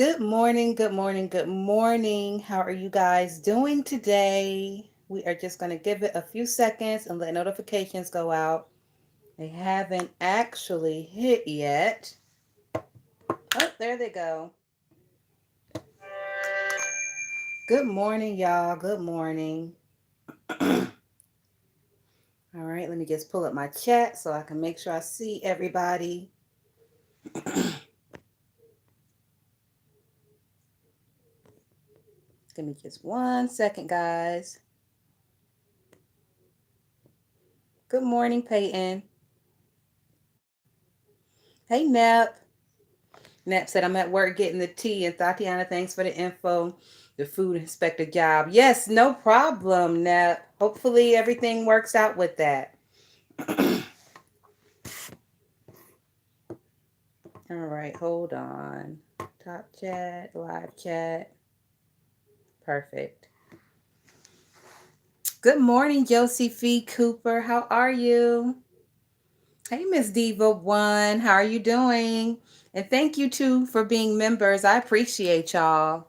Good morning, good morning, good morning. How are you guys doing today? We are just going to give it a few seconds and let notifications go out. They haven't actually hit yet. Oh, there they go. Good morning, y'all. Good morning. All right, let me just pull up my chat so I can make sure I see everybody. Give me just 1 second, guys. Good morning, Peyton. Hey, Nep. Nap said, I'm at work getting the tea. And Tatiana, thanks for the info. The food inspector job. Yes, no problem, Nap. Hopefully everything works out with that. All right, hold on. Top chat, live chat. Perfect. Good morning, Josephine Cooper. How are you? Hey, Miss Diva One. How are you doing? And thank you too for being members. I appreciate y'all.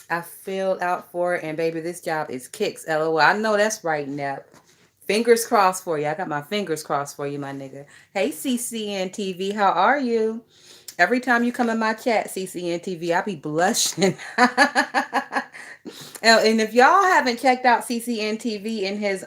I filled out for it, and baby, this job is kicks. LOL. I know that's right, Nep. Fingers crossed for you. I got my fingers crossed for you, my nigga. Hey, CCN TV, how are you? Every time you come in my chat, CCN TV, I be blushing. And if y'all haven't checked out CCN TV in his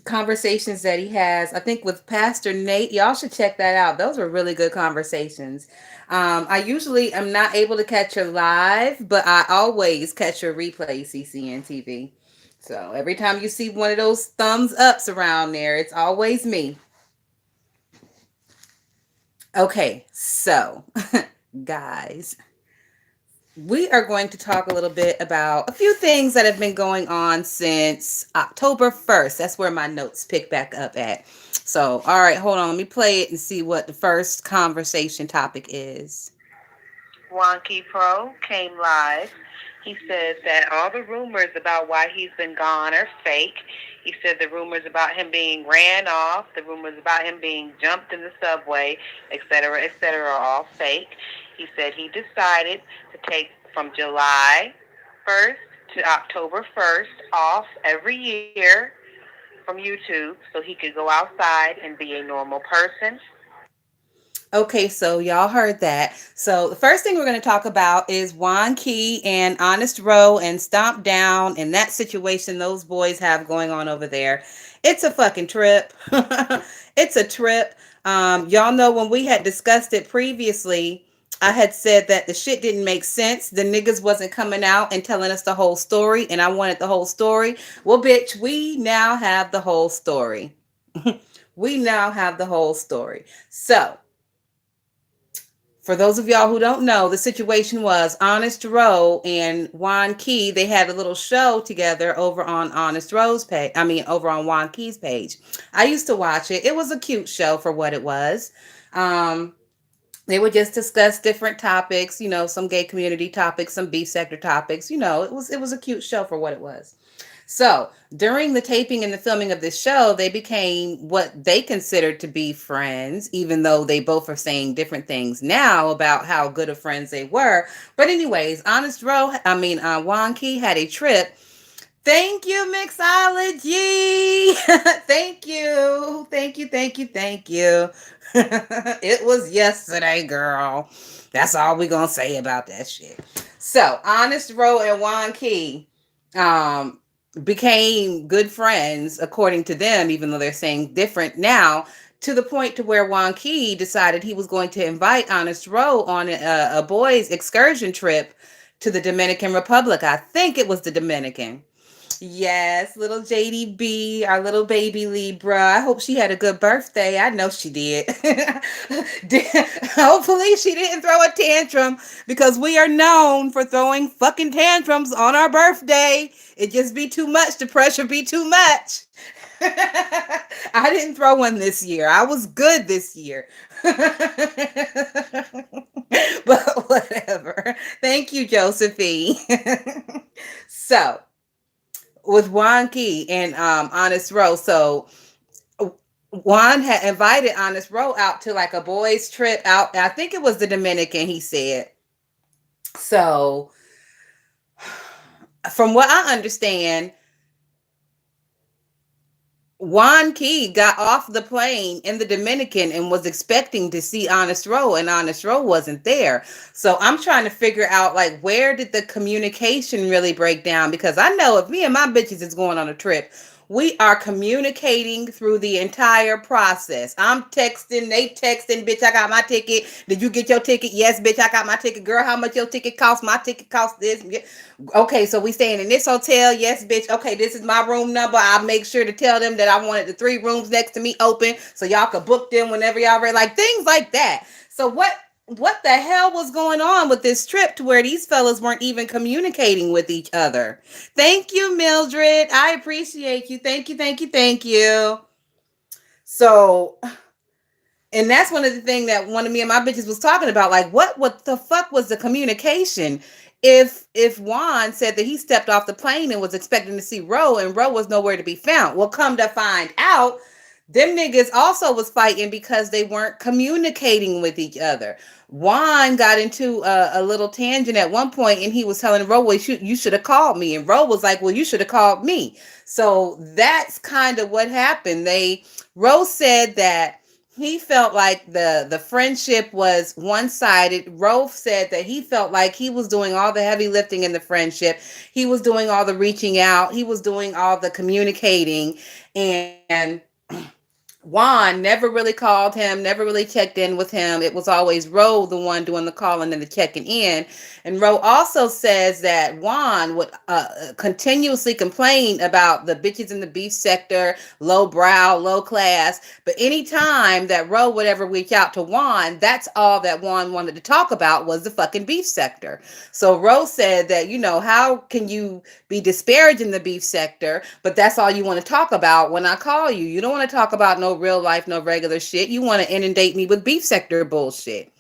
conversations that he has, I think with Pastor Nate, y'all should check that out. Those were really good conversations. I usually am not able to catch her live, but I always catch her replay, CCN TV. So every time you see one of those thumbs ups around there, it's always me. Okay, so guys, we are going to talk a little bit about a few things that have been going on since October 1st. That's where my notes pick back up at. So, all right, hold on. Let me play it and see what the first conversation topic is. Wonky Pro came live. He said that all the rumors about why he's been gone are fake. He said the rumors about him being ran off, the rumors about him being jumped in the subway, et cetera, are all fake. He said he decided to take from July 1st to October 1st off every year from YouTube so he could go outside and be a normal person. Okay, so y'all heard that. So the first thing we're going to talk about is Juan Key and Honest Row and Stomp Down and that situation those boys have going on over there. It's a fucking trip. It's a trip. Y'all know when we had discussed it previously, I had said that the shit didn't make sense. The niggas wasn't coming out and telling us the whole story, and I wanted the whole story. Well, bitch, we now have the whole story. We now have the whole story. So, for those of y'all who don't know, the situation was Honest Row and Juan Key, they had a little show together over on Honest Row's page. I mean, over on Juan Key's page. I used to watch it. It was a cute show for what it was. Um, they would just discuss different topics, some gay community topics, some beef sector topics. It was a cute show for what it was. So during the taping and the filming of this show, they became what they considered to be friends, even though they both are saying different things now about how good of friends they were. But anyways, Juan Key had a trip. Thank you, Mixology. Thank you. Thank you. Thank you. Thank you. It was yesterday, girl. That's all we're gonna say about that shit. So, Honest Row and Juan Key um became good friends according to them, even though they're saying different now, to the point to where Juan Key decided he was going to invite Honest Row on a boys excursion trip to the Dominican Republic. I think it was the Dominican. Yes, little JDB, our little baby Libra. I hope she had a good birthday. I know she did. Hopefully, she didn't throw a tantrum because we are known for throwing fucking tantrums on our birthday. It just be too much. The pressure be too much. I didn't throw one this year. I was good this year. But whatever. Thank you, Josephine. With Juan Key and Honest Rose. So Juan had invited Honest Row out to like a boys' trip out. I think it was the Dominican, he said. So, from what I understand, Juan Key got off the plane in the Dominican and was expecting to see Honest Row, and Honest Row wasn't there. So I'm trying to figure out like where did the communication really break down? Because I know if me and my bitches is going on a trip, we are communicating through the entire process. I'm texting, they texting, bitch, I got my ticket. Did you get your ticket? Yes, bitch, I got my ticket. Girl, how much your ticket cost? My ticket cost this. Okay, so we staying in this hotel. Yes, bitch. Okay, this is my room number. I'll make sure to tell them that I wanted the 3 rooms next to me open so y'all could book them whenever y'all ready. Like things like that. So what the hell was going on with this trip to where these fellas weren't even communicating with each other? Thank you, Mildred. I appreciate you. Thank you, thank you, thank you. So, and that's one of the things that one of me and my bitches was talking about. Like, what the fuck was the communication? If Juan said that he stepped off the plane and was expecting to see Ro, and Ro was nowhere to be found. Well, come to find out, them niggas also was fighting because they weren't communicating with each other. Juan got into a little tangent at one point, and he was telling Ro, well, you should have called me. And Ro was like, well, you should have called me. So that's kind of what happened. Ro said that he felt like the friendship was one-sided. Rolf said that he felt like he was doing all the heavy lifting in the friendship. He was doing all the reaching out. He was doing all the communicating. And Juan never really called him, never really checked in with him. It was always Ro, the one doing the calling and the checking in. And Ro also says that Juan would continuously complain about the bitches in the beef sector, low brow, low class. But anytime that Ro would ever reach out to Juan, that's all that Juan wanted to talk about was the fucking beef sector. So Ro said that, how can you be disparaging the beef sector, but that's all you want to talk about when I call you? You don't want to talk about no real life, no regular shit. You want to inundate me with beef sector bullshit.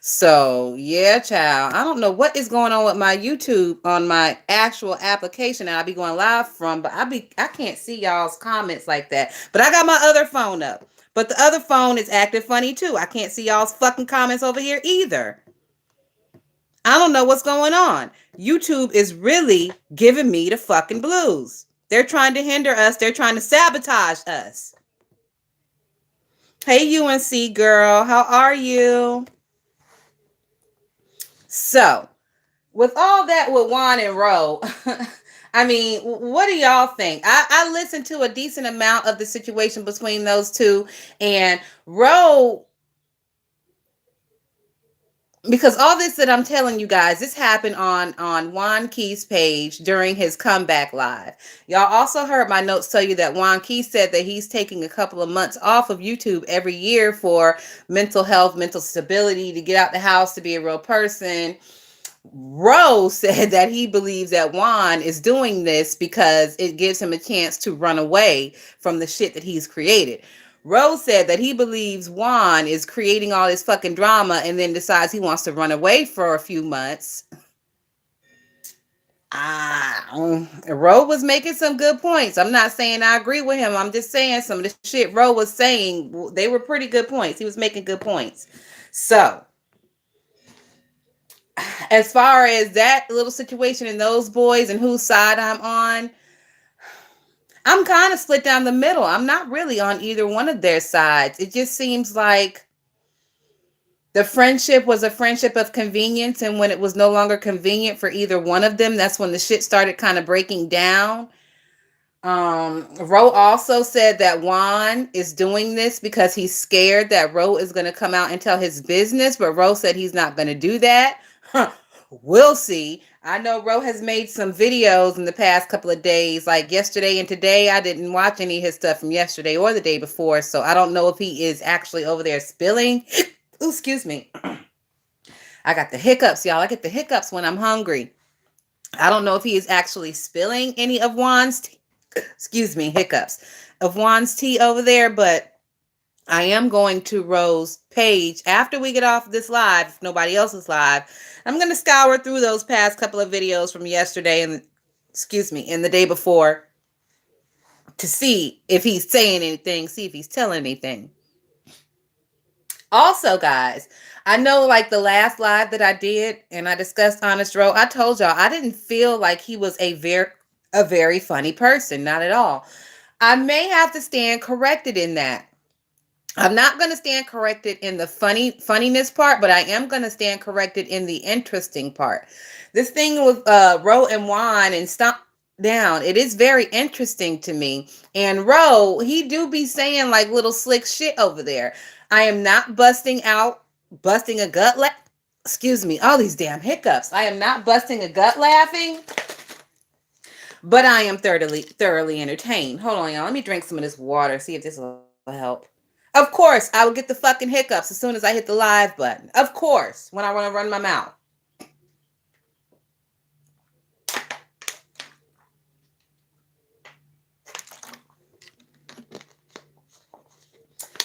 So yeah, child. I don't know what is going on with my YouTube on my actual application that I'll be going live from, but I can't see y'all's comments like that. But I got my other phone up. But the other phone is acting funny too. I can't see y'all's fucking comments over here either. I don't know what's going on. YouTube is really giving me the fucking blues. They're trying to hinder us. They're trying to sabotage us. Hey, UNC girl, how are you? So, with all that with Juan and Ro, I mean, what do y'all think? I listened to a decent amount of the situation between those two, and Ro, because all this that I'm telling you guys, this happened on Juan Key's page during his comeback live. Y'all also heard my notes tell you that Juan Key said that he's taking a couple of months off of YouTube every year for mental health, mental stability, to get out the house, to be a real person. Rose said that he believes that Juan is doing this because it gives him a chance to run away from the shit that he's created. Rose said that he believes Juan is creating all this fucking drama and then decides he wants to run away for a few months. Ro was making some good points. I'm not saying I agree with him. I'm just saying some of the shit Ro was saying, they were pretty good points. He was making good points. So, as far as that little situation and those boys and whose side I'm on, I'm kind of split down the middle. I'm not really on either one of their sides. It just seems like the friendship was a friendship of convenience, and when it was no longer convenient for either one of them, that's when the shit started kind of breaking down. Ro also said that Juan is doing this because he's scared that Ro is going to come out and tell his business, but Ro said he's not going to do that. We'll see. I know Ro has made some videos in the past couple of days, like yesterday and today. I didn't watch any of his stuff from yesterday or the day before, so I don't know if he is actually over there spilling. Ooh, excuse me. I got the hiccups, y'all. I get the hiccups when I'm hungry. I don't know if he is actually spilling any of Juan's tea. Excuse me, hiccups, of Juan's tea over there, but I am going to Ro's page after we get off this live, if nobody else is live. I'm going to scour through those past couple of videos from yesterday and, excuse me, and the day before, to see if he's saying anything, see if he's telling anything. Also, guys, I know like the last live that I did and I discussed Honest Row, I told y'all I didn't feel like he was a very funny person, not at all. I may have to stand corrected in that. I'm not going to stand corrected in the funniness part, but I am going to stand corrected in the interesting part. This thing with Ro and Juan and Stomp Down, it is very interesting to me. And Ro, he do be saying like little slick shit over there. I am not busting a gut excuse me, all these damn hiccups. I am not busting a gut laughing, but I am thoroughly entertained. Hold on, y'all. Let me drink some of this water, see if this will help. Of course, I will get the fucking hiccups as soon as I hit the live button. Of course, when I want to run my mouth.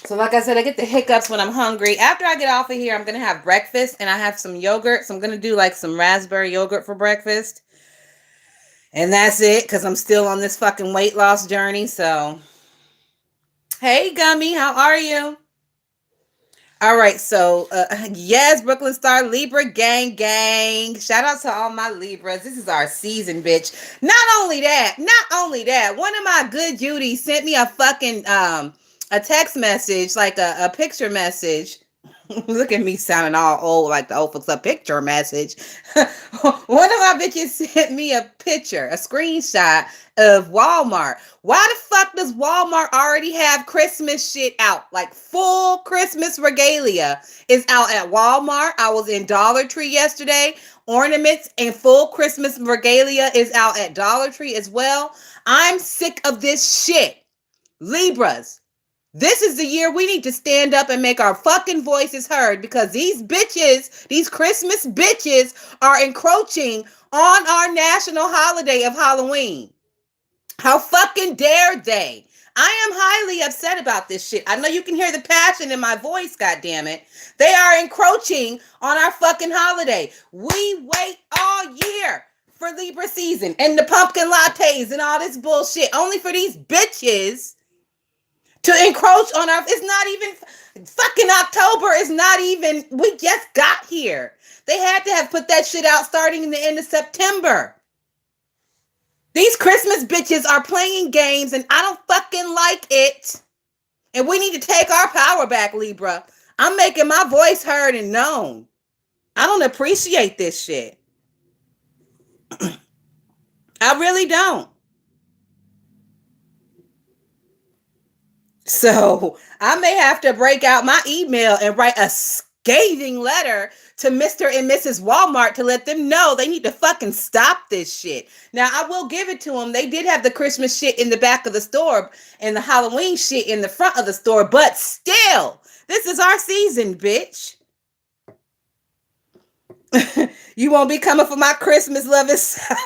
So, like I said, I get the hiccups when I'm hungry. After I get off of here, I'm going to have breakfast and I have some yogurt. So, I'm going to do like some raspberry yogurt for breakfast. And that's it because I'm still on this fucking weight loss journey. So, hey, Gummy, how are you? All right, so yes, Brooklyn Star Libra gang. Shout out to all my Libras. This is our season, bitch. Not only that, one of my good Judy sent me a fucking a text message, like a picture message. Look at me sounding all old, like the old folks, a picture message. One of my bitches sent me a picture, a screenshot of Walmart. Why the fuck does Walmart already have Christmas shit out? Like full Christmas regalia is out at Walmart. I was in Dollar Tree yesterday. Ornaments and full Christmas regalia is out at Dollar Tree as well. I'm sick of this shit. Libras. This is the year we need to stand up and make our fucking voices heard because these bitches, these Christmas bitches, are encroaching on our national holiday of Halloween. How fucking dare they? I am highly upset about this shit. I know you can hear the passion in my voice, goddammit. They are encroaching on our fucking holiday. We wait all year for Libra season and the pumpkin lattes and all this bullshit only for these bitches to encroach on our, it's not even fucking October, is not even, we just got here. They had to have put that shit out starting in the end of September. These Christmas bitches are playing games and I don't fucking like it. And we need to take our power back, Libra. I'm making my voice heard and known. I don't appreciate this shit. I really don't. So I may have to break out my email and write a scathing letter to Mr. and Mrs. Walmart to let them know they need to fucking stop this shit. Now, I will give it to them. They did have the Christmas shit in the back of the store and the Halloween shit in the front of the store, but still, this is our season, bitch. You won't be coming for my Christmas loving self.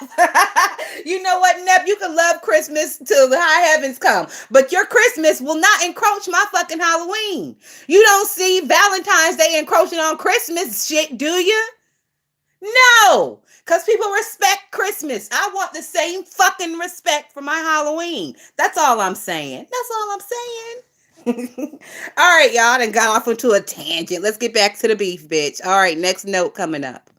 You know what, Nep? You can love Christmas till the high heavens come, but your Christmas will not encroach my fucking Halloween. You don't see Valentine's Day encroaching on Christmas shit, do you? No, because people respect Christmas. I want the same fucking respect for my Halloween. That's all I'm saying. That's all I'm saying. All right, y'all done got off into a tangent. Let's get back to the beef, bitch. All right, next note coming up.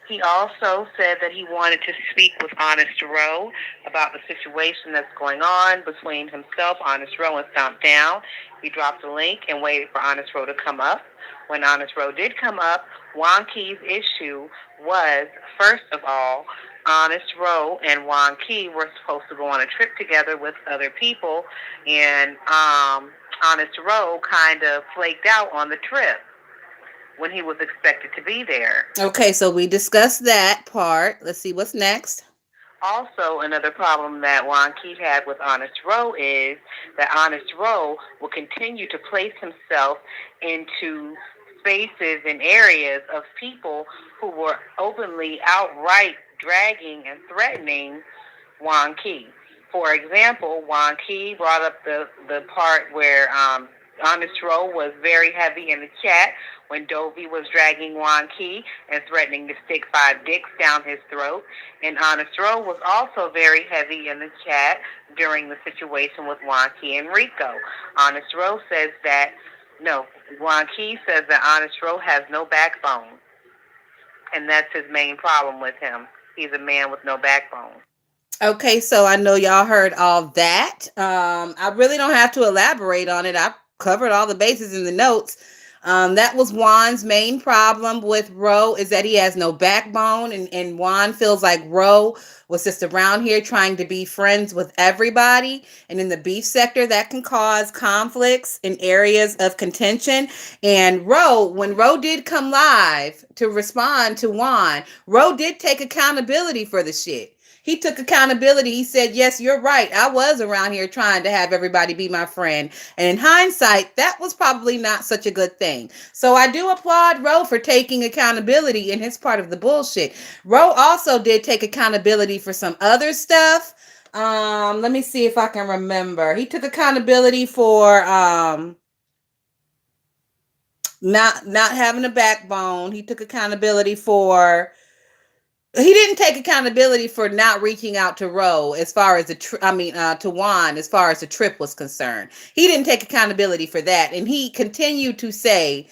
He also said that he wanted to speak with Honest Row about the situation that's going on between himself, Honest Row, and Stomp Down. He dropped a link and waited for Honest Row to come up. When Honest Row did come up, Juan Key's issue was, first of all, Honest Row and Juan Key were supposed to go on a trip together with other people, and Honest Row kind of flaked out on the trip when he was expected to be there. Okay, so we discussed that part. Let's see what's next. Also, another problem that Juan Key had with Honest Row is that Honest Row will continue to place himself into spaces and areas of people who were openly, outright dragging and threatening Juan Key. For example, Juan Key brought up the part where Honest Row was very heavy in the chat when Dovey was dragging Juan Key and threatening to stick 5 dicks down his throat. And Honest Row was also very heavy in the chat during the situation with Juan Key and Rico. Honest Row says that, no, Juan Key says that Honest Row has no backbone. And that's his main problem with him. He's a man with no backbone. Okay, so I know y'all heard all that. I really don't have to elaborate on it. I covered all the bases in the notes. That was Juan's main problem with Ro, is that he has no backbone, and Juan feels like Ro was just around here trying to be friends with everybody. And in the beef sector, that can cause conflicts in areas of contention. And Ro, when Ro did come live to respond to Juan, Ro did take accountability for the shit. He took accountability. He said, yes, you're right. I was around here trying to have everybody be my friend. And in hindsight, that was probably not such a good thing. So I do applaud Ro for taking accountability in his part of the bullshit. Ro also did take accountability for some other stuff. Let me see if I can remember. He took accountability for not having a backbone. He took accountability for he didn't take accountability for not reaching out to Ro as far as to Juan as far as the trip was concerned. He didn't take accountability for that. And he continued to say,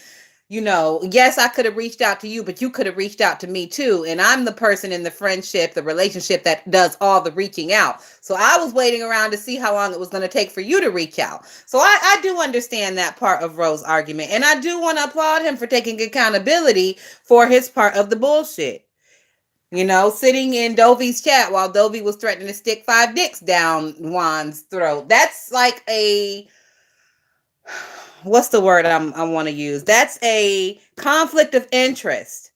yes, I could have reached out to you, but you could have reached out to me too. And I'm the person in the friendship, the relationship that does all the reaching out. So I was waiting around to see how long it was going to take for you to reach out. So I do understand that part of Ro's argument. And I do want to applaud him for taking accountability for his part of the bullshit. Sitting in Dovey's chat while Dovey was threatening to stick 5 dicks down Juan's throat. That's like what's the word I want to use? That's a conflict of interest.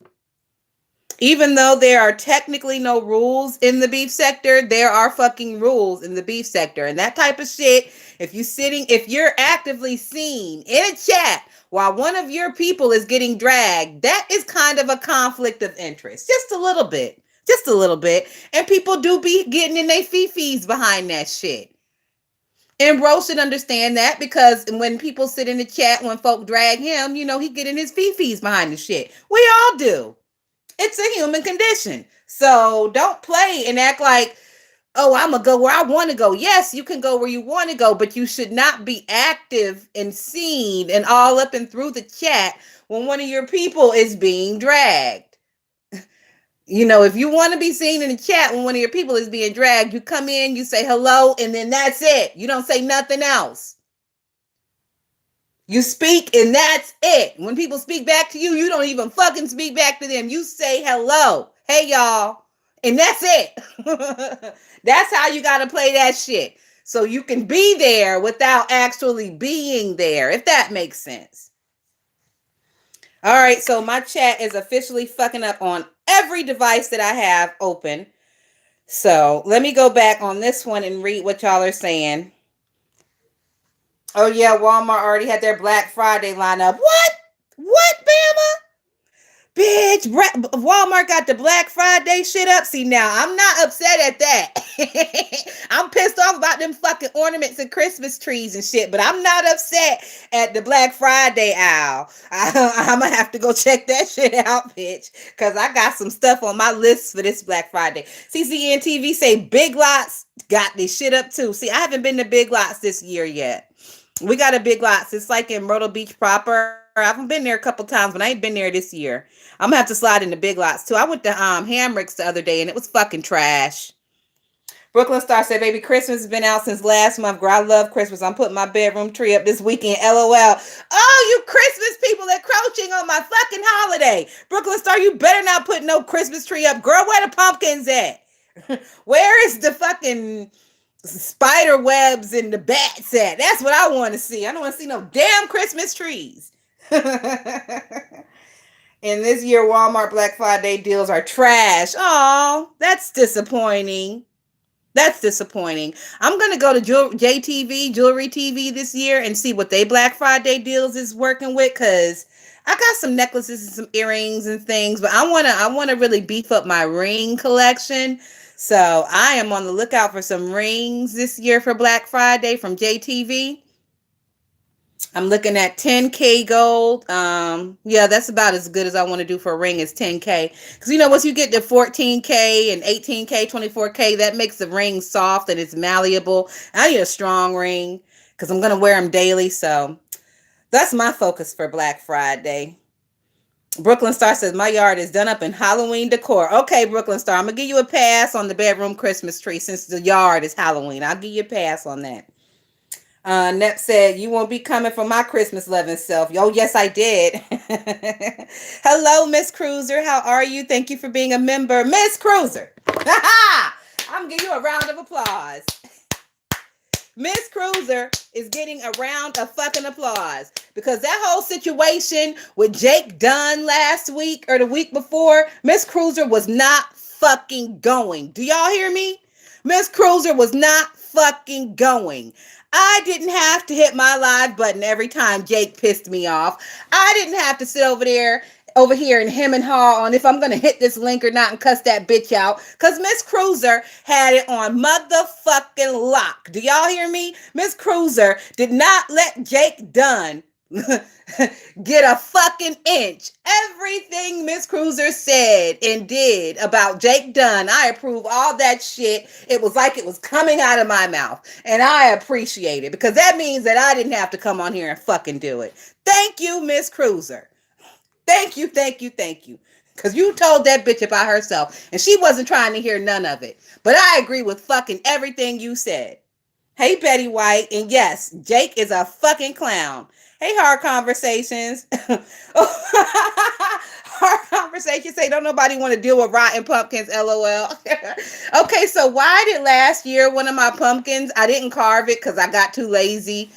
Even though there are technically no rules in the beef sector, there are fucking rules in the beef sector. And that type of shit, if you're actively seen in a chat while one of your people is getting dragged, that is kind of a conflict of interest. Just a little bit. Just a little bit. And people do be getting in their fee-fees behind that shit. And Ro should understand that, because when people sit in the chat, when folk drag him, he get in his fee-fees behind the shit. We all do. It's a human condition. So don't play and act like, oh, I'm going to go where I want to go. Yes, you can go where you want to go, but you should not be active and seen and all up and through the chat when one of your people is being dragged. If you want to be seen in the chat when one of your people is being dragged, you come in, you say hello, and then that's it. You don't say nothing else. You speak and that's it. When people speak back to you, you don't even fucking speak back to them. You say hello. Hey, y'all. And that's it. That's how you got to play that shit. So you can be there without actually being there, if that makes sense. All right. So my chat is officially fucking up on every device that I have open. So let me go back on this one and read what y'all are saying. Oh, yeah, Walmart already had their Black Friday lineup. What? What, Bama? Bitch, Walmart got the Black Friday shit up. See, now, I'm not upset at that. I'm pissed off about them fucking ornaments and Christmas trees and shit, but I'm not upset at the Black Friday aisle. I'm going to have to go check that shit out, bitch, because I got some stuff on my list for this Black Friday. CCN TV say Big Lots got this shit up, too. See, I haven't been to Big Lots this year yet. We got a Big Lots. It's like in Myrtle Beach proper. I've been there a couple times, but I ain't been there this year. I'm gonna have to slide into Big Lots too. I went to Hamrick's the other day and it was fucking trash. Brooklyn Star said, baby, Christmas has been out since last month. Girl, I love Christmas. I'm putting my bedroom tree up this weekend. LOL. Oh, you Christmas people encroaching on my fucking holiday. Brooklyn Star, you better not put no Christmas tree up. Girl, where the pumpkins at? Where is the fucking spider webs and the bats at? That's what I want to see. I don't want to see no damn Christmas trees. And this year, Walmart Black Friday deals are trash. Oh, that's disappointing. That's disappointing. I'm going to go to JTV, Jewelry TV this year and see what they Black Friday deals is working with, because I got some necklaces and some earrings and things, but I want to really beef up my ring collection. So I am on the lookout for some rings this year for Black Friday from JTV. I'm looking at 10K gold. Yeah, that's about as good as I want to do for a ring is 10K. Because once you get to 14K and 18K, 24K, that makes the ring soft and it's malleable. I need a strong ring because I'm gonna wear them daily. So that's my focus for Black Friday. Brooklyn Star says my yard is done up in Halloween decor. Okay, Brooklyn Star, I'm gonna give you a pass on the bedroom Christmas tree since the yard is Halloween. I'll give you a pass on that. Nep said, you won't be coming for my Christmas loving self. Oh, yes, I did. Hello, Miss Cruiser. How are you? Thank you for being a member. Miss Cruiser. I'm giving you a round of applause. Miss Cruiser is getting a round of fucking applause because that whole situation with Jake Dunn last week or the week before, Miss Cruiser was not fucking going. Do y'all hear me? Miss Cruiser was not fucking going. I didn't have to hit my live button every time Jake pissed me off. I didn't have to sit over here and hem and haw on if I'm gonna hit this link or not and cuss that bitch out. Cause Miss Cruiser had it on motherfucking lock. Do y'all hear me? Miss Cruiser did not let Jake Dunn get a fucking inch. Everything Miss Cruiser said and did about Jake Dunn, I approve all that shit. It was like it was coming out of my mouth. And I appreciate it because that means that I didn't have to come on here and fucking do it. Thank you, Miss Cruiser. Thank you, thank you, thank you. Because you told that bitch about herself and she wasn't trying to hear none of it. But I agree with fucking everything you said. Hey, Betty White. And yes, Jake is a fucking clown. Hey, Hard Conversations. Hard Conversations say don't nobody want to deal with rotten pumpkins, LOL. Okay, so why did last year one of my pumpkins, I didn't carve it because I got too lazy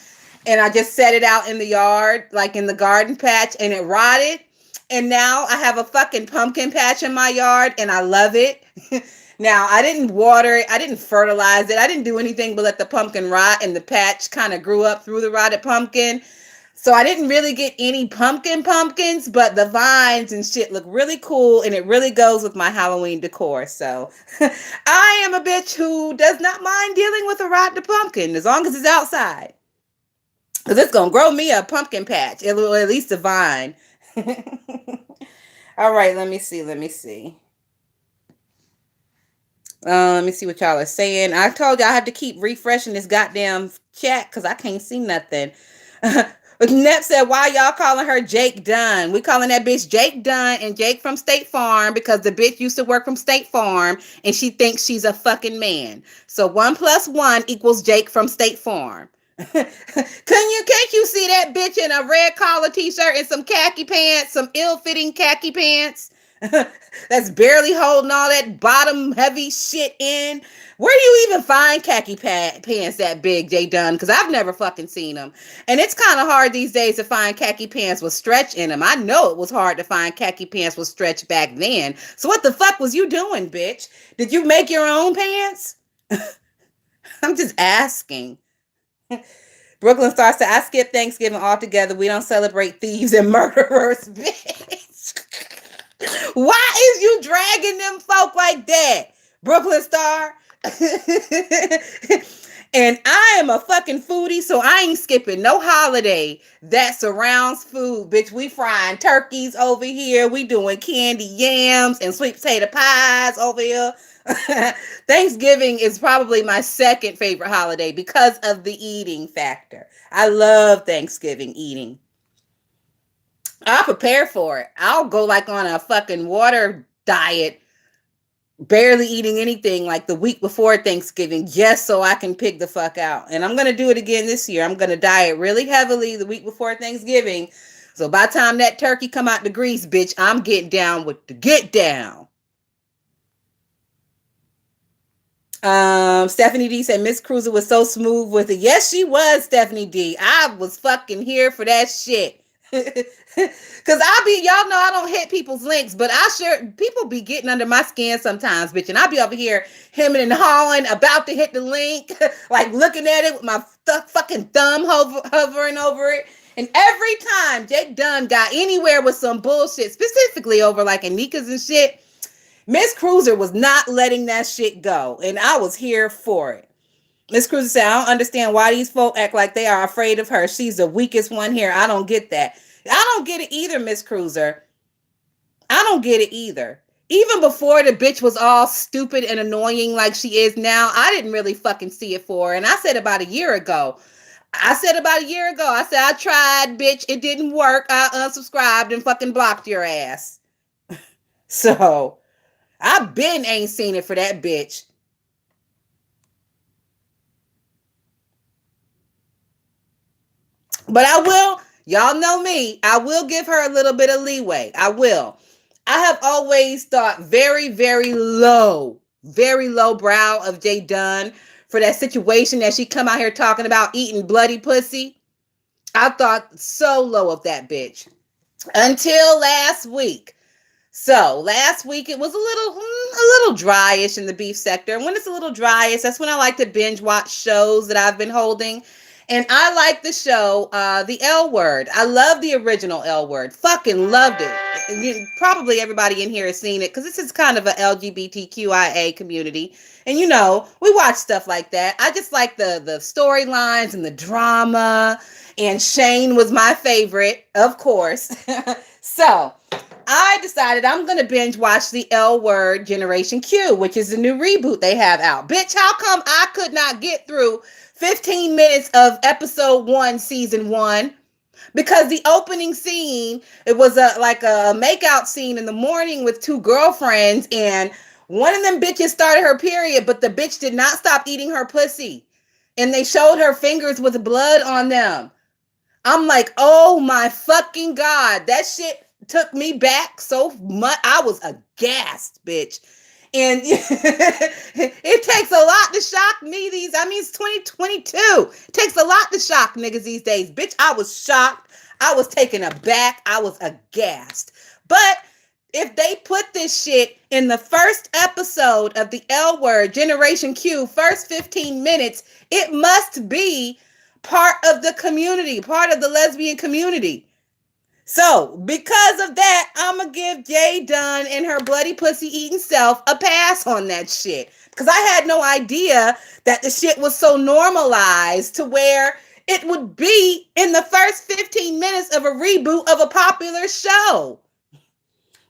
and I just set it out in the yard, like in the garden patch, and it rotted. And now I have a fucking pumpkin patch in my yard and I love it. Now, I didn't water it. I didn't fertilize it. I didn't do anything but let the pumpkin rot and the patch kind of grew up through the rotted pumpkin. So I didn't really get any pumpkins, but the vines and shit look really cool and it really goes with my Halloween decor. So I am a bitch who does not mind dealing with a rotted pumpkin as long as it's outside. Because it's going to grow me a pumpkin patch, at least a vine. All right, let me see. Let me see what y'all are saying. I told y'all I have to keep refreshing this goddamn chat because I can't see nothing. Nep said, why y'all calling her Jake Dunn? We calling that bitch Jake Dunn and Jake from State Farm because the bitch used to work from State Farm and she thinks she's a fucking man. So 1 + 1 = Jake from State Farm. Can't you see that bitch in a red collar t-shirt and some khaki pants, some ill-fitting khaki pants? That's barely holding all that bottom heavy shit in. Where do you even find khaki pants that big, Jay Dunn? Because I've never fucking seen them. And it's kind of hard these days to find khaki pants with stretch in them. I know it was hard to find khaki pants with stretch back then. So what the fuck was you doing, bitch? Did you make your own pants? I'm just asking. Brooklyn Star said, I skip Thanksgiving altogether. We don't celebrate thieves and murderers, bitch. Why is you dragging them folk like that, Brooklyn Star? And I am a fucking foodie, so I ain't skipping no holiday that surrounds food, bitch. We frying turkeys over here. We doing candy yams and sweet potato pies over here. Thanksgiving is probably my second favorite holiday because of the eating factor. I love Thanksgiving eating. I'll prepare for it. I'll go like on a fucking water diet, barely eating anything like the week before Thanksgiving just so I can pig the fuck out. And I'm going to do it again this year. I'm going to diet really heavily the week before Thanksgiving. So by the time that turkey come out the grease, bitch, I'm getting down with the get down. Stephanie D said Miss Cruiser was so smooth with it. Yes, she was, Stephanie D. I was fucking here for that shit. Cause y'all know I don't hit people's links, but people be getting under my skin sometimes, bitch. And I'll be over here hemming and hawing, about to hit the link, like looking at it with my fucking thumb hovering over it. And every time Jake Dunn got anywhere with some bullshit, specifically over like Anika's and shit, Miss Cruiser was not letting that shit go. And I was here for it. Miss Cruiser said, I don't understand why these folk act like they are afraid of her. She's the weakest one here. I don't get that. I don't get it either, Miss Cruiser. I don't get it either. Even before the bitch was all stupid and annoying like she is now, I didn't really fucking see it for her. And I said about a year ago. I said, I tried, bitch. It didn't work. I unsubscribed and fucking blocked your ass. So, I been ain't seen it for that bitch. But I will, y'all know me, I will give her a little bit of leeway. I will. I have always thought very low brow of Jay Dunn for that situation that she come out here talking about eating bloody pussy. I thought so low of that bitch until last week. So last week it was a little dryish in the beef sector. And when it's a little dryish, that's when I like to binge watch shows that I've been holding. And I like the show, The L Word. I love the original L Word. Fucking loved it. Probably everybody in here has seen it because this is kind of a LGBTQIA community. And we watch stuff like that. I just like the storylines and the drama. And Shane was my favorite, of course. So I decided I'm going to binge watch the L Word Generation Q, which is the new reboot they have out. Bitch, how come I could not get through 15 minutes of episode 1, season 1? Because the opening scene, it was like a makeout scene in the morning with two girlfriends, and one of them bitches started her period, but the bitch did not stop eating her pussy. And they showed her fingers with blood on them. I'm like, oh my fucking God. That shit took me back so much. I was aghast, bitch. And it takes a lot to shock me it's 2022. It takes a lot to shock niggas these days. Bitch, I was shocked. I was taken aback. I was aghast. But if they put this shit in the first episode of the L Word Generation Q, first 15 minutes, it must be part of the community, part of the lesbian community. So, because of that, I'm going to give Jay Dunn and her bloody pussy eating self a pass on that shit. Because I had no idea that the shit was so normalized to where it would be in the first 15 minutes of a reboot of a popular show.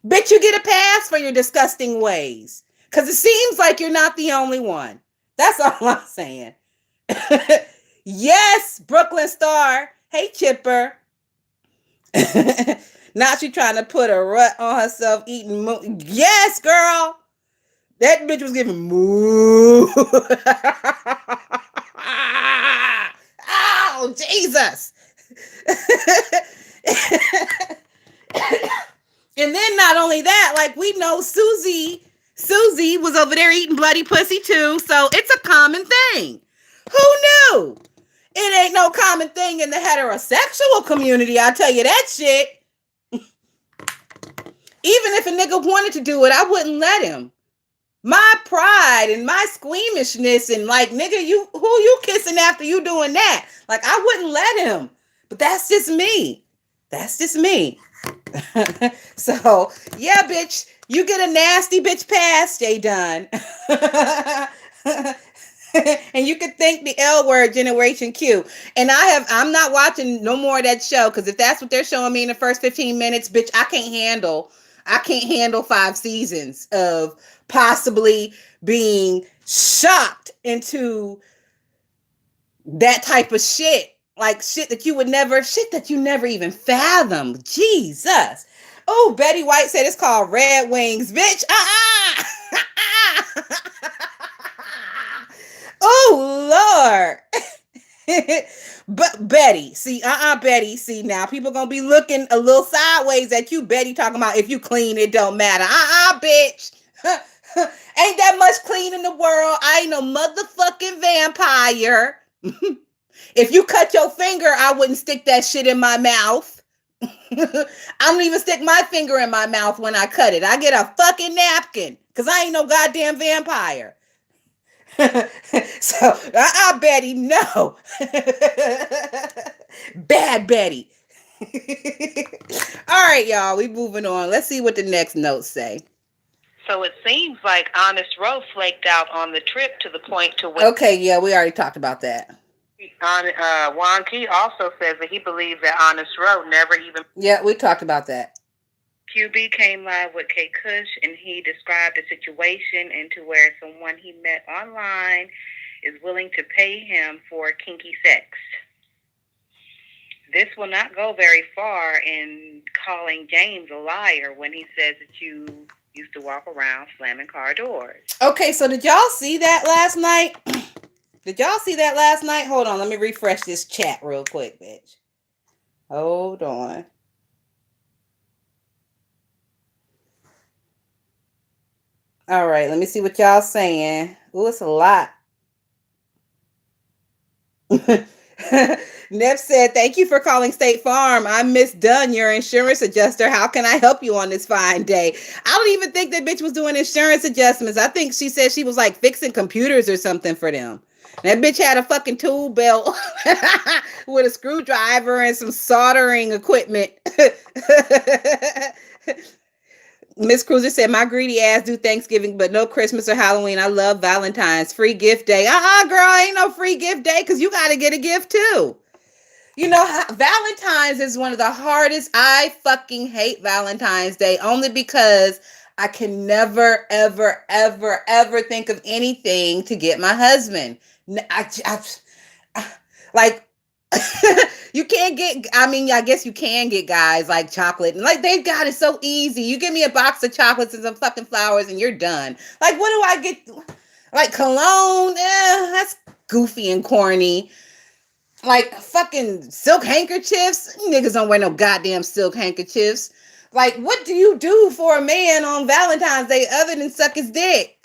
Bitch, you get a pass for your disgusting ways. Because it seems like you're not the only one. That's all I'm saying. Yes, Brooklyn Star. Hey, Chipper. Now she trying to put a rut on herself eating Yes, girl. That bitch was giving moo. Oh, Jesus. And then not only that, like we know Susie was over there eating bloody pussy too. So it's a common thing. Who knew? It ain't no common thing in the heterosexual community, I'll tell you that shit. Even if a nigga wanted to do it, I wouldn't let him. My pride and my squeamishness and like, nigga, who you kissing after you doing that? Like, I wouldn't let him. But that's just me. That's just me. So, yeah, bitch, you get a nasty bitch pass, Jay Dunn. And you could thank the L Word Generation Q. And I'm not watching no more of that show because if that's what they're showing me in the first 15 minutes, bitch, I can't handle 5 seasons of possibly being shocked into that type of shit. Like shit that you never even fathom. Jesus. Oh, Betty White said it's called Red Wings, bitch. Oh, Lord. But Betty, see, Betty, see, now people gonna be looking a little sideways at you, Betty, talking about if you clean, it don't matter. Bitch. Ain't that much clean in the world. I ain't no motherfucking vampire. If you cut your finger, I wouldn't stick that shit in my mouth. I don't even stick my finger in my mouth when I cut it. I get a fucking napkin because I ain't no goddamn vampire. So, Betty, no. Bad Betty. All right, y'all, we moving on. Let's see what the next notes say. So it seems like Honest Roe flaked out on the trip to the point to where. Okay, yeah, we already talked about that. Juan Key also says that he believes that Honest Roe never even. Yeah, we talked about that. QB came live with K Kush, and he described a situation into where someone he met online is willing to pay him for kinky sex. This will not go very far in calling James a liar when he says that you used to walk around slamming car doors. Okay, so did y'all see that last night? Did y'all see that last night? Hold on, let me refresh this chat real quick, bitch. Hold on. All right, let me see what y'all saying. Ooh, it's a lot. Nev said, "Thank you for calling State Farm. I'm Miss Dunn, your insurance adjuster. How can I help you on this fine day?" I don't even think that bitch was doing insurance adjustments. I think she said she was like fixing computers or something for them. That bitch had a fucking tool belt with a screwdriver and some soldering equipment. Miss Cruiser said, "My greedy ass do Thanksgiving, but no Christmas or Halloween. I love Valentine's. Free gift day." Girl, ain't no free gift day because you got to get a gift too. You know, Valentine's is one of the hardest. I fucking hate Valentine's Day only because I can never, ever, ever, ever think of anything to get my husband. Like, you can't get, I mean, I guess you can get guys like chocolate. And like, they've got it so easy. You give me a box of chocolates and some fucking flowers and you're done. Like, what do I get? Like, cologne? That's goofy and corny. Like fucking silk handkerchiefs. Niggas don't wear no goddamn silk handkerchiefs. Like, what do you do for a man on Valentine's Day other than suck his dick?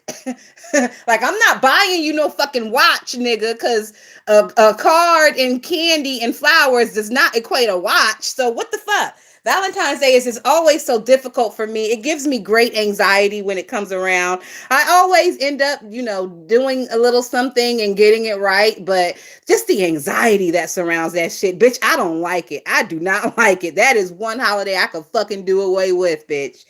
Like, I'm not buying you no fucking watch, nigga, because a card and candy and flowers does not equate a watch. So what the fuck? Valentine's Day is just always so difficult for me. It gives me great anxiety when it comes around. I always end up, doing a little something and getting it right, but just the anxiety that surrounds that shit, bitch, I don't like it. I do not like it. That is one holiday I could fucking do away with, bitch.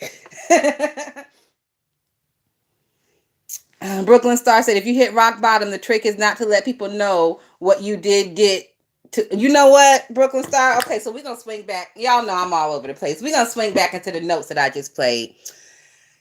Brooklyn Star said, "If you hit rock bottom, the trick is not to let people know what you did get to." You know what, Brooklyn Star? Okay, so we're going to swing back. Y'all know I'm all over the place. We're going to swing back into the notes that I just played.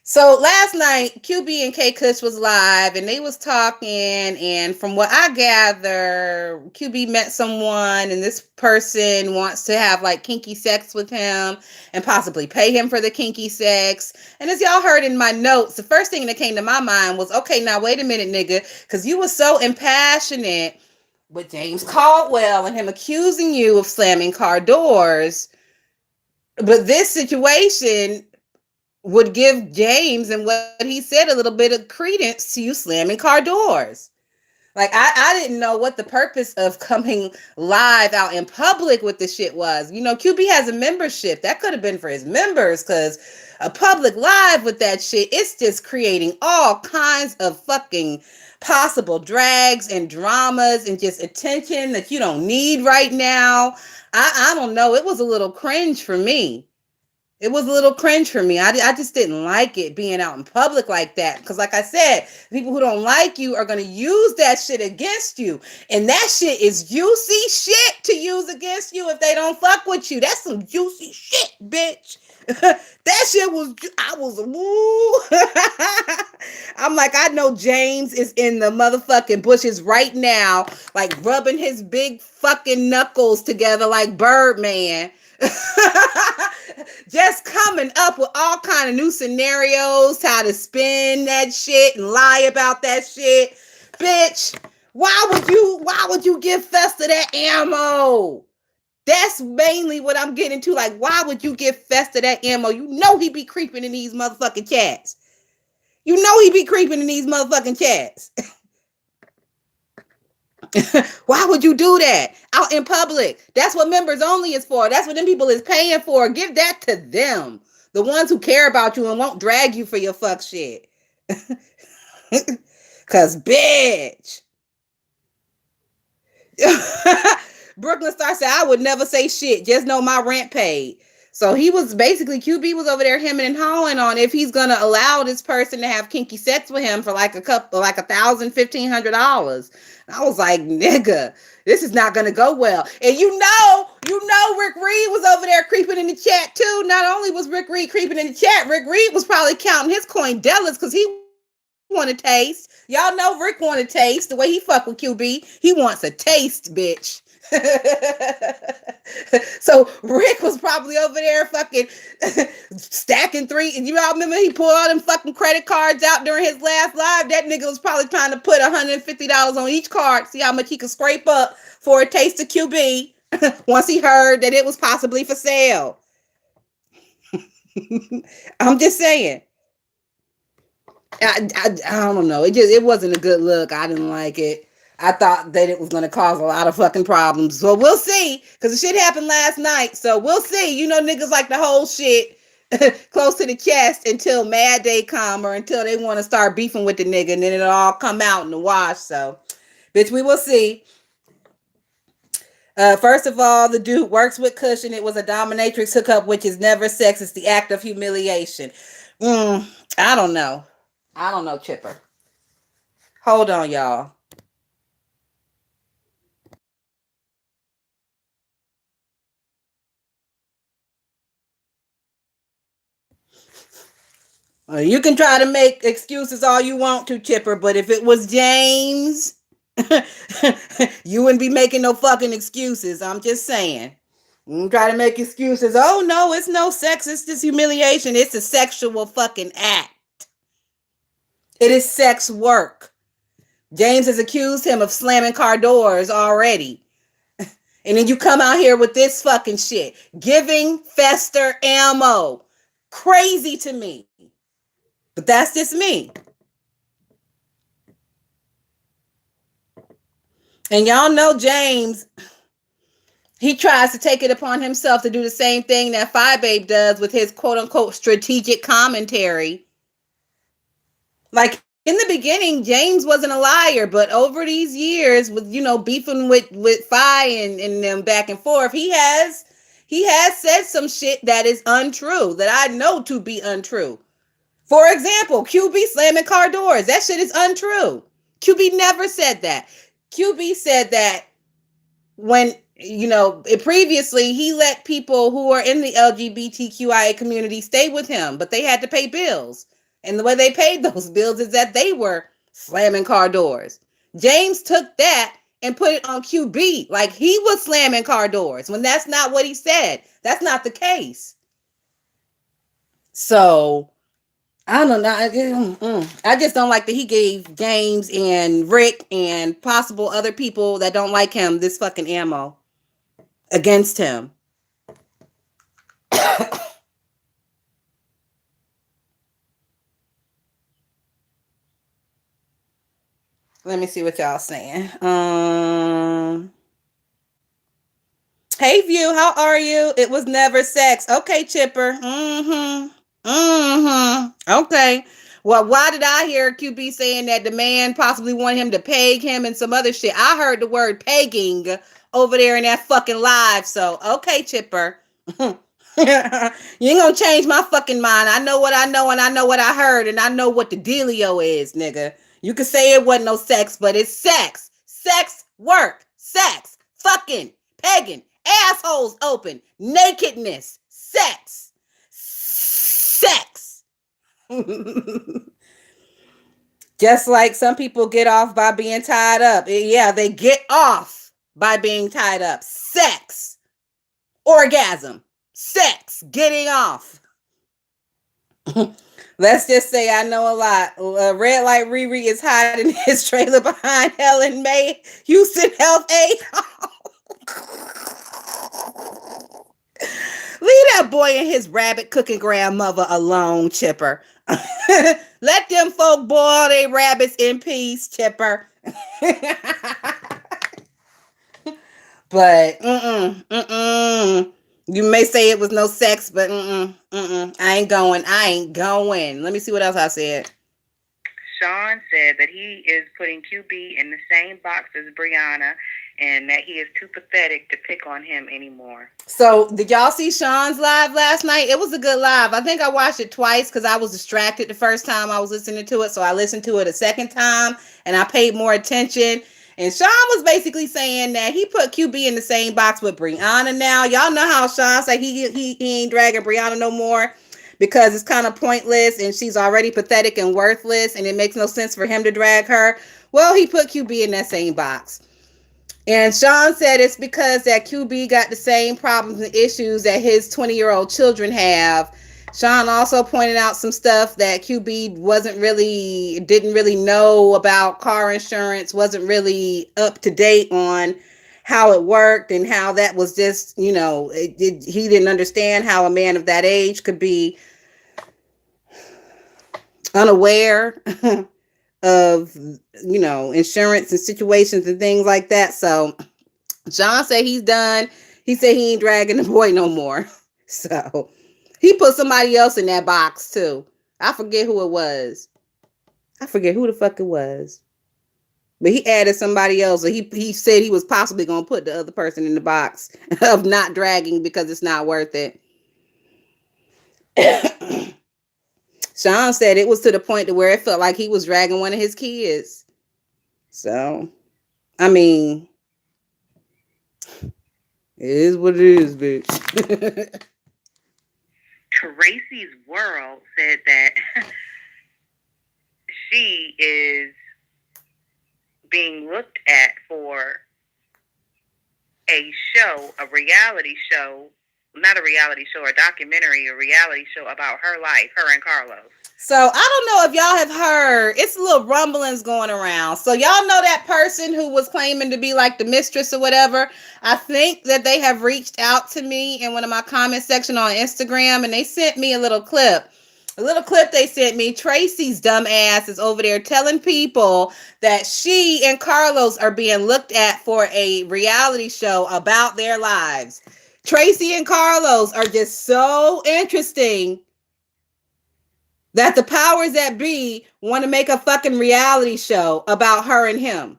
So last night, QB and K Kush was live and they was talking, and from what I gather, QB met someone and this person wants to have like kinky sex with him and possibly pay him for the kinky sex. And as y'all heard in my notes, the first thing that came to my mind was, okay, now wait a minute, nigga, because you were so impassionate with James Caldwell and him accusing you of slamming car doors. But this situation would give James and what he said a little bit of credence to you slamming car doors. Like, I didn't know what the purpose of coming live out in public with this shit was. QB has a membership. That could have been for his members, because a public live with that shit, it's just creating all kinds of fucking possible drags and dramas and just attention that you don't need right now. I don't know. It was a little cringe for me. It was a little cringe for me. I just didn't like it being out in public like that. Because like I said, people who don't like you are going to use that shit against you. And that shit is juicy shit to use against you if they don't fuck with you. That's some juicy shit, bitch. That shit was, I was, woo. I'm like, I know James is in the motherfucking bushes right now, like rubbing his big fucking knuckles together like Birdman. Just coming up with all kind of new scenarios, how to spin that shit and lie about that shit. Bitch, why would you give Festa that ammo? That's mainly what I'm getting to. Like, why would you give Festa that ammo? You know he be creeping in these motherfucking chats. You know he be creeping in these motherfucking chats. Why would you do that out in public? That's what members only is for. That's what them people is paying for. Give that to them. The ones who care about you and won't drag you for your fuck shit. Cause bitch. Brooklyn Star said, "I would never say shit. Just know my rent paid." So he was basically QB was over there hemming and hawing on if he's gonna allow this person to have kinky sex with him for like a couple, like $1,000, $1,500. I was like, nigga, this is not gonna go well. And Rick Reed was over there creeping in the chat too. Not only was Rick Reed creeping in the chat, Rick Reed was probably counting his coin dollars because he want to taste. Y'all know Rick want to taste the way he fuck with QB. He wants a taste, bitch. So Rick was probably over there fucking stacking three. And you all remember he pulled all them fucking credit cards out during his last live? That nigga was probably trying to put $150 on each card, see how much he could scrape up for a taste of QB once he heard that it was possibly for sale. I'm just saying. I don't know. It wasn't a good look. I didn't like it. I thought that it was going to cause a lot of fucking problems. So we'll see. Because the shit happened last night. So we'll see. Niggas like the whole shit close to the chest until Mad Day come or until they want to start beefing with the nigga. And then it'll all come out in the wash. So, bitch, we will see. First of all, the dude works with Kush and it was a dominatrix hookup, which is never sex. It's the act of humiliation. I don't know. Chipper. Hold on, y'all. You can try to make excuses all you want to, Chipper, but if it was James, you wouldn't be making no fucking excuses. I'm just saying. You try to make excuses. Oh, no, it's no sex. It's just humiliation. It's a sexual fucking act. It is sex work. James has accused him of slamming car doors already. And then you come out here with this fucking shit. Giving Fester ammo. Crazy to me. But that's just me. And y'all know James, he tries to take it upon himself to do the same thing that Babe does with his quote unquote strategic commentary. Like in the beginning, James wasn't a liar, but over these years with, beefing with Fi and them back and forth, he has said some shit that is untrue, that I know to be untrue. For example, QB slamming car doors. That shit is untrue. QB never said that. QB said that when, previously he let people who are in the LGBTQIA community stay with him, but they had to pay bills. And the way they paid those bills is that they were slamming car doors. James took that and put it on QB like he was slamming car doors when that's not what he said. That's not the case. So I don't know. I just don't like that he gave James and Rick and possible other people that don't like him this fucking ammo against him. Let me see what y'all saying. Hey, View, how are you? It was never sex. Okay, Chipper. Okay. Well, why did I hear QB saying that the man possibly wanted him to peg him and some other shit? I heard the word pegging over there in that fucking live. So, okay, Chipper. You ain't gonna change my fucking mind. I know what I know and I know what I heard and I know what the dealio is, nigga. You can say it wasn't no sex, but it's sex. Sex work. Sex. Fucking. Pegging. Assholes open. Nakedness. Sex. Sex. Just like some people get off by being tied up. Yeah, they get off by being tied up. Sex. Orgasm. Sex. Getting off. Let's just say I know a lot. Red Light Riri is hiding his trailer behind Helen May Houston Health Aid. Leave that boy and his rabbit cooking grandmother alone, Chipper. Let them folk boil their rabbits in peace, Chipper. But you may say it was no sex, but I ain't going. Let me see what else I said. Sean said that he is putting QB in the same box as Brianna and that he is too pathetic to pick on him anymore. So, did y'all see Sean's live last night? It was a good live. I think I watched it twice because I was distracted the first time I was listening to it. So, I listened to it a second time and I paid more attention. And Sean was basically saying that he put QB in the same box with Brianna now. Y'all know how Sean said he ain't dragging Brianna no more because it's kind of pointless and she's already pathetic and worthless and it makes no sense for him to drag her. Well, he put QB in that same box. And Sean said it's because that QB got the same problems and issues that his 20-year-old children have. Sean also pointed out some stuff that QB didn't really know about car insurance, wasn't really up to date on how it worked and how that was just, he didn't understand how a man of that age could be unaware of, insurance and situations and things like that. So John said he's done. He said he ain't dragging the boy no more. So he put somebody else in that box too. I forget who it was. I forget who the fuck it was. But he added somebody else. So he said he was possibly going to put the other person in the box of not dragging because it's not worth it. Sean said it was to the point to where it felt like he was dragging one of his kids. So, I mean, it is what it is, bitch. Tracy's World said that she is being looked at for a show, a reality show, not a reality show, a documentary, a reality show about her life, her and Carlos. So I don't know if y'all have heard, it's a little rumblings going around. So y'all know that person who was claiming to be like the mistress or whatever. I think that they have reached out to me in one of my comment section on Instagram and they sent me a little clip. A little clip they sent me. Tracy's dumb ass is over there telling people that she and Carlos are being looked at for a reality show about their lives. Tracy and Carlos are just so interesting that the powers that be want to make a fucking reality show about her and him.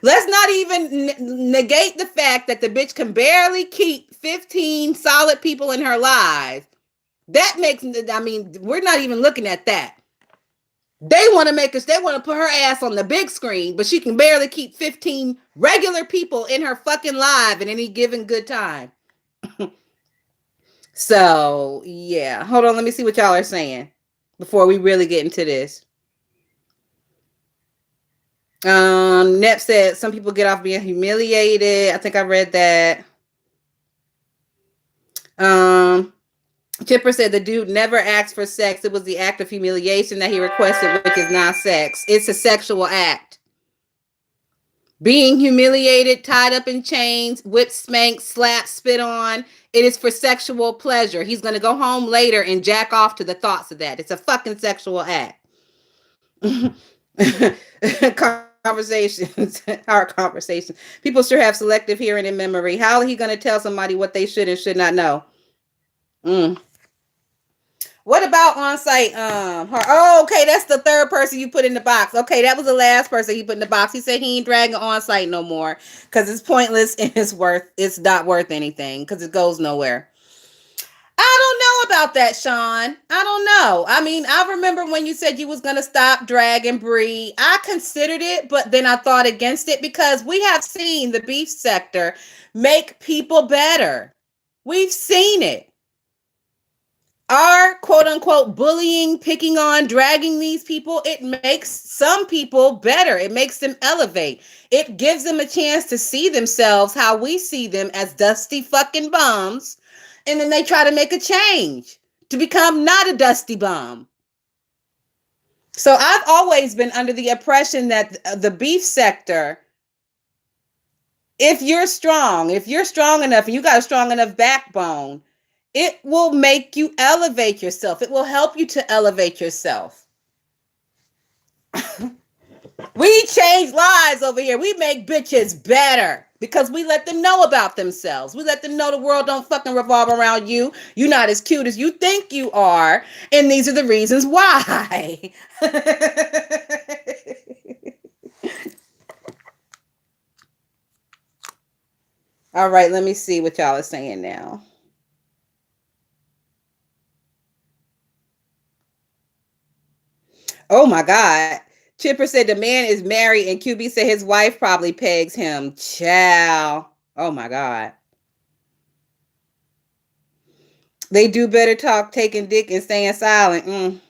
Let's not even negate the fact that the bitch can barely keep 15 solid people in her life. That makes, we're not even looking at that. They want to put her ass on the big screen, but she can barely keep 15 regular people in her fucking live at any given good time. So, yeah. Hold on, let me see what y'all are saying before we really get into this. Nep said some people get off being humiliated. I think I read that. Chipper said the dude never asked for sex. It was the act of humiliation that he requested, which is not sex. It's a sexual act. Being humiliated, tied up in chains, whipped, spanked, slapped, spit on. It is for sexual pleasure. He's going to go home later and jack off to the thoughts of that. It's a fucking sexual act. Conversations, our conversations. People sure have selective hearing and memory. How are he going to tell somebody what they should and should not know? What about on-site? Okay, that's the third person you put in the box. Okay, that was the last person he put in the box. He said he ain't dragging on-site no more because it's pointless and it's not worth anything because it goes nowhere. I don't know about that, Sean. I don't know. I remember when you said you was going to stop dragging Bree. I considered it, but then I thought against it because we have seen the beef sector make people better. We've seen it. Our quote unquote bullying, picking on, dragging these people, it makes some people better. It makes them elevate. It gives them a chance to see themselves how we see them as dusty fucking bums. And then they try to make a change to become not a dusty bum. So I've always been under the impression that the beef sector, if you're strong enough and you got a strong enough backbone, it will make you elevate yourself. It will help you to elevate yourself. We change lives over here. We make bitches better because we let them know about themselves. We let them know the world don't fucking revolve around you. You're not as cute as you think you are. And these are the reasons why. All right, let me see what y'all are saying now. Oh my God. Chipper said the man is married, and QB said his wife probably pegs him. Chow. Oh my God. They do better talk taking dick and staying silent.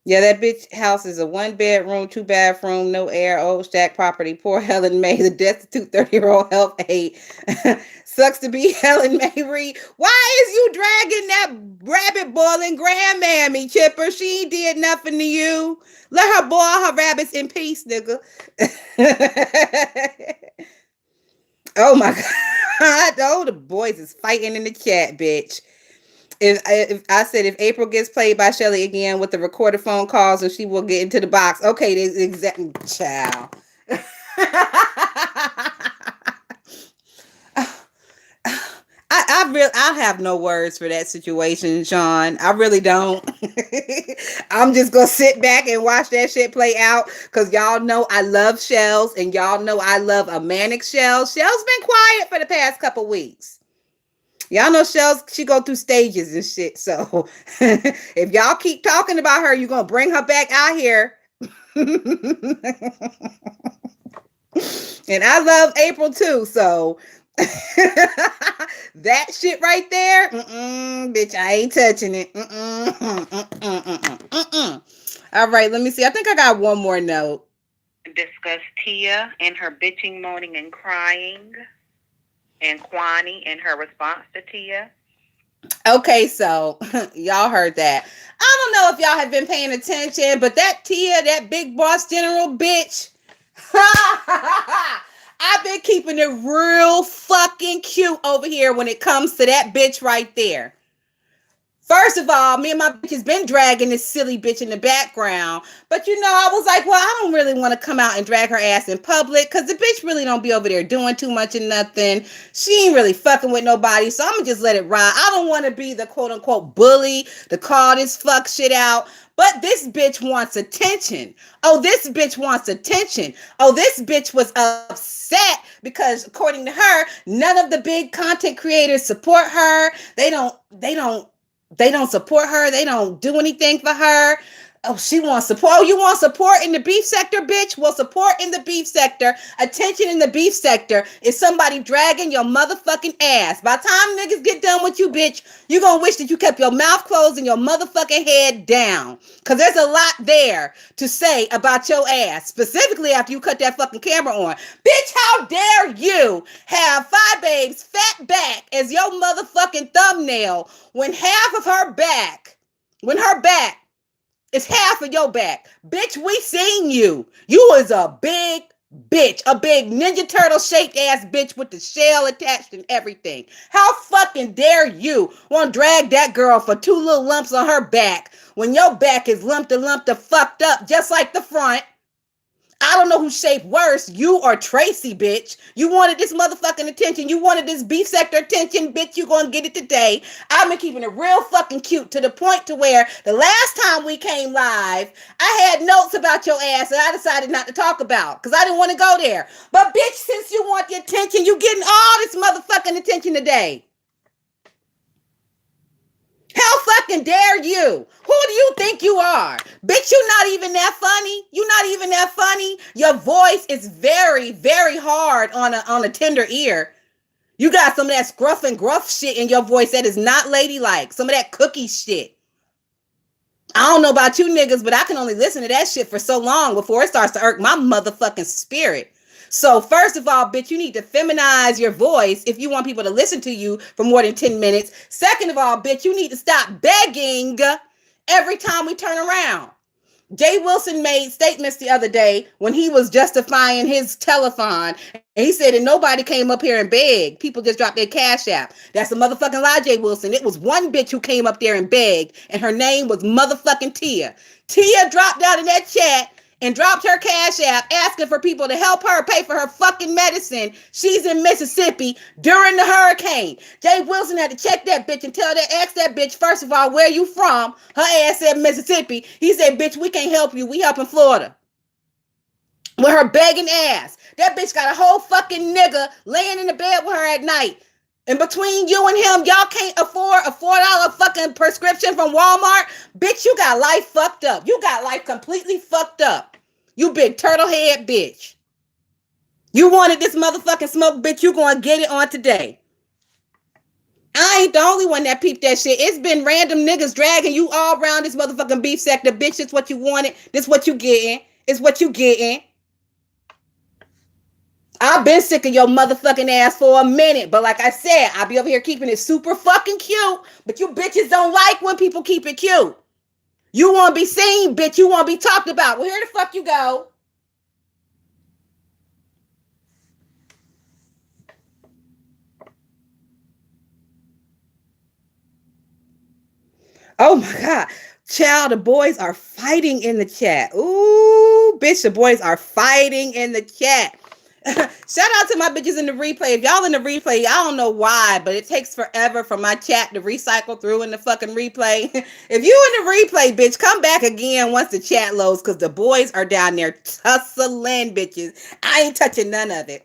Yeah, that bitch house is a 1 bedroom, 2 bathroom, no air, old shack property. Poor Helen May, the destitute 30-year-old health aide. Sucks to be Helen May Reed. Why is you dragging that rabbit boiling grandmammy, Chipper? She ain't did nothing to you. Let her boil her rabbits in peace, nigga. Oh my God. Oh, the boys is fighting in the chat, bitch. If I said if April gets played by Shelly again with the recorded phone calls, and she will get into the box. Okay, exactly, child. I have no words for that situation, Sean. I really don't. I'm just gonna sit back and watch that shit play out because y'all know I love Shells and y'all know I love a manic Shell. Shell's been quiet for the past couple weeks. Y'all know Shells, she go through stages and shit. So if y'all keep talking about her, you're gonna bring her back out here. And I love April too. So that shit right there, bitch, I ain't touching it. All right, let me see. I think I got one more note. Discuss Tia and her bitching, moaning, and crying, and Kwani and her response to Tia. Okay, so y'all heard that. I don't know if y'all have been paying attention, but that Tia, that big boss general bitch, I've been keeping it real fucking cute over here when it comes to that bitch right there. First of all, me and my bitch has been dragging this silly bitch in the background. But I was like, well, I don't really want to come out and drag her ass in public because the bitch really don't be over there doing too much and nothing. She ain't really fucking with nobody. So I'm going to just let it ride. I don't want to be the quote unquote bully to call this fuck shit out. But this bitch wants attention. Oh, this bitch wants attention. Oh, this bitch was upset because according to her, none of the big content creators support her. They don't support her. They don't do anything for her. Oh, she wants support. Oh, you want support in the beef sector, bitch? Well, support in the beef sector, attention in the beef sector is somebody dragging your motherfucking ass. By the time niggas get done with you, bitch, you gonna wish that you kept your mouth closed and your motherfucking head down. Because there's a lot there to say about your ass, specifically after you cut that fucking camera on. Bitch, how dare you have Five Babe's fat back as your motherfucking thumbnail when half of her back, when her back is half of your back. Bitch, we seen you. You is a big bitch. A big Ninja Turtle shaped ass bitch with the shell attached and everything. How fucking dare you want to drag that girl for two little lumps on her back when your back is lumped and fucked up just like the front? I don't know who shaped worse, you or Tracy, bitch. You wanted this motherfucking attention. You wanted this beef sector attention, bitch. You gonna get it today. I've been keeping it real fucking cute to the point to where the last time we came live, I had notes about your ass that I decided not to talk about because I didn't want to go there. But bitch, since you want the attention, you getting all this motherfucking attention today. How fucking dare you? Who do you think you are? Bitch, you not even that funny. You not even that funny. Your voice is very, very hard on a tender ear. You got some of that scruff and gruff shit in your voice that is not ladylike. Some of that cookie shit. I don't know about you niggas, but I can only listen to that shit for so long before it starts to irk my motherfucking spirit. So first of all, bitch, you need to feminize your voice if you want people to listen to you for more than 10 minutes. Second of all, bitch, you need to stop begging every time we turn around. Jay Wilson made statements the other day when he was justifying his telethon. And he said that nobody came up here and begged. People just dropped their cash app. That's a motherfucking lie, Jay Wilson. It was one bitch who came up there and begged, and her name was motherfucking Tia. Tia dropped out in that chat and dropped her cash app asking for people to help her pay for her fucking medicine. She's in Mississippi during the hurricane. Jay Wilson had to check that bitch and ask that bitch, first of all, where you from? Her ass said Mississippi. He said, bitch, we can't help you. We help in Florida. with her begging ass. That bitch got a whole fucking nigga laying in the bed with her at night. And between you and him, y'all can't afford a $4 fucking prescription from Walmart. Bitch, you got life fucked up. You got life completely fucked up. You big turtle head bitch. You wanted this motherfucking smoke, bitch. You gonna get it on today. I ain't the only one that peeped that shit. It's been random niggas dragging you all around this motherfucking beef sector. Bitch, it's what you wanted. This what you getting. It's what you getting. I've been sick of your motherfucking ass for a minute. But like I said, I'll be over here keeping it super fucking cute. But you bitches don't like when people keep it cute. You want to be seen, bitch. You want to be talked about. Well, here the fuck you go. Oh my God. Child, the boys are fighting in the chat. Ooh, bitch, the boys are fighting in the chat. Shout out to my bitches in the replay. If y'all in the replay, I don't know why, but it takes forever for my chat to recycle through in the fucking replay. If you in the replay, bitch, come back again once the chat loads, because the boys are down there tussling, bitches. I ain't touching none of it.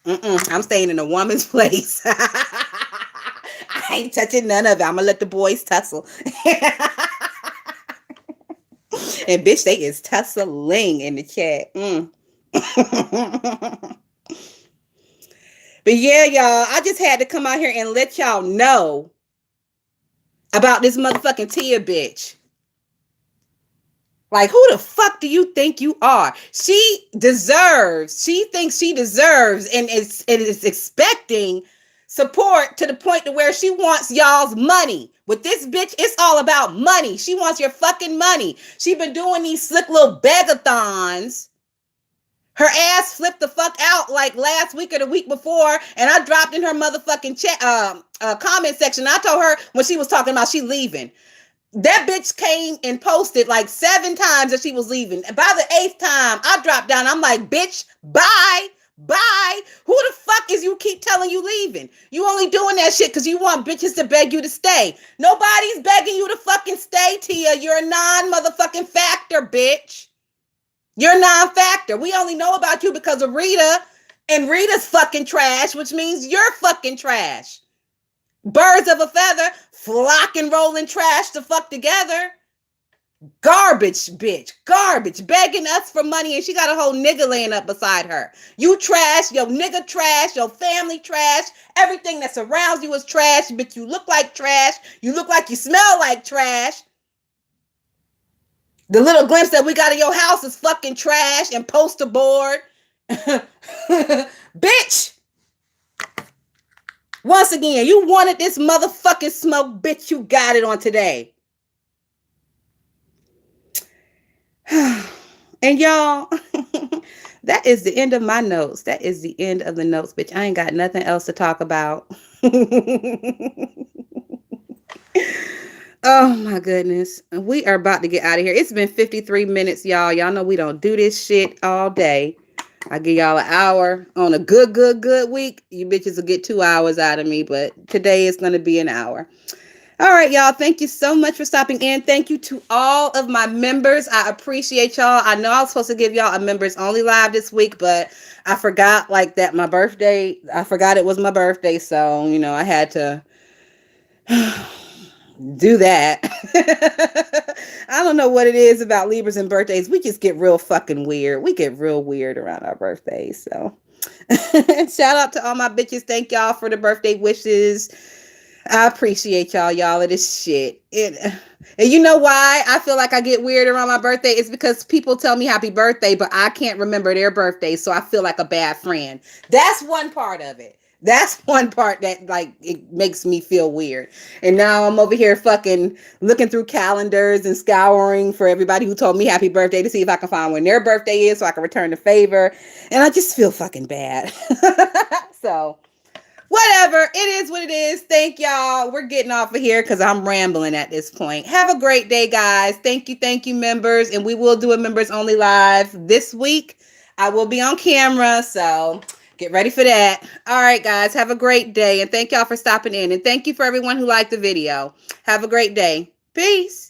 I'm staying in a woman's place. I ain't touching none of it. I'm gonna let the boys tussle. And bitch, they is tussling in the chat. But yeah, y'all, I just had to come out here and let y'all know about this motherfucking Tia bitch. Like, who the fuck do you think you are? She thinks she deserves and is expecting support to the point to where she wants y'all's money. With this bitch, it's all about money. She wants your fucking money. She been doing these slick little begathons. Her ass flipped the fuck out like last week or the week before, and I dropped in her motherfucking chat comment section. I told her when she was talking about she leaving. That bitch came and posted like 7 times that she was leaving. And by the 8th time, I dropped down. I'm like, bitch, bye. Bye. Who the fuck is you keep telling you leaving? You only doing that shit because you want bitches to beg you to stay. Nobody's begging you to fucking stay, Tia. You're a non-motherfucking factor, bitch. You're a non-factor. We only know about you because of Rita, and Rita's fucking trash, which means you're fucking trash. Birds of a feather, flock and rolling trash to fuck together. Garbage, bitch. Garbage. Begging us for money, and she got a whole nigga laying up beside her. You trash, your nigga trash, your family trash, everything that surrounds you is trash, bitch. You look like trash. You look like you smell like trash. The little glimpse that we got of your house is fucking trash and poster board. Bitch. Once again, you wanted this motherfucking smoke, bitch. You got it on today. And y'all, that is the end of my notes. That is the end of the notes, bitch. I ain't got nothing else to talk about. Oh my goodness. We are about to get out of here. It's been 53 minutes, y'all. Y'all know we don't do this shit all day. I give y'all an hour on a good week. You bitches will get 2 hours out of me, but today is going to be an hour. All right, y'all. Thank you so much for stopping in. Thank you to all of my members. I appreciate y'all. I know I was supposed to give y'all a members only live this week, but I forgot like that my birthday. I forgot it was my birthday. So, I had to do that. I don't know what it is about Libras and birthdays. We just get real fucking weird. We get real weird around our birthdays. So shout out to all my bitches. Thank y'all for the birthday wishes. I appreciate y'all. Y'all are this shit. And you know why I feel like I get weird around my birthday? It's because people tell me happy birthday, but I can't remember their birthday. So I feel like a bad friend. That's one part of it. That's one part that like it makes me feel weird. And now I'm over here fucking looking through calendars and scouring for everybody who told me happy birthday to see if I can find when their birthday is so I can return the favor. And I just feel fucking bad. So whatever. It is what it is. Thank y'all. We're getting off of here because I'm rambling at this point. Have a great day, guys. Thank you, members. And we will do a members only live this week. I will be on camera, so get ready for that. All right, guys. Have a great day. And thank y'all for stopping in. And thank you for everyone who liked the video. Have a great day. Peace.